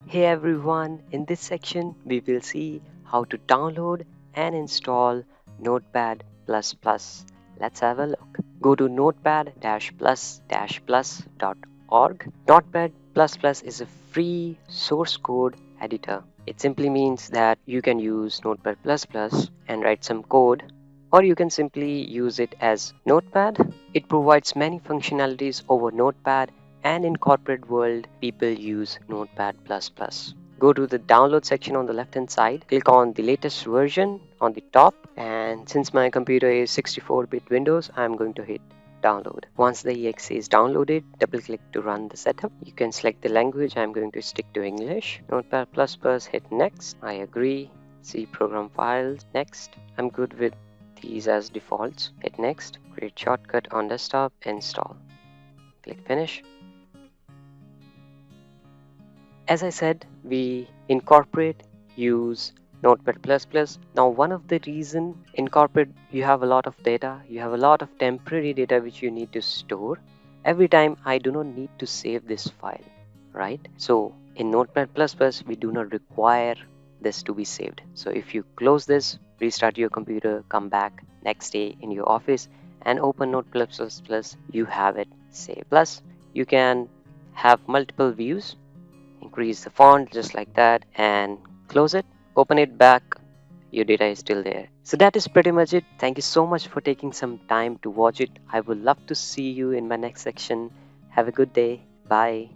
Hey everyone, in this section we will see how to download and install Notepad++. Let's have a look. Go to notepad-plus-plus.org. Notepad++ is a free source code editor. It simply means that you can use Notepad++ and write some code, or you can simply use it as Notepad. It provides many functionalities over Notepad, and in corporate world people use Notepad++. Go to the download section on the left hand side, click on the latest version on the top, and since my computer is 64-bit Windows, I'm going to hit download. Once the exe is downloaded, double click to run the setup. You can select the language. I'm going to stick to English. Notepad++, hit next. I agree. See program files, next. I'm good with these as defaults. Hit next. Create shortcut on desktop, install. Click finish. As I said, we incorporate use Notepad++. Now, one of the reason in corporate you have a lot of data, you have a lot of temporary data which you need to store. Every time I do not need to save this file, right? So in Notepad++, we do not require this to be saved. So if you close this, restart your computer, come back next day in your office and open Notepad++, you have it saved. Plus, you can have multiple views, increase the font just like that, and close it, open it back, your data is still there. So that is pretty much it. Thank you so much for taking some time to watch it. I would love to see you in my next section. Have a good day. Bye.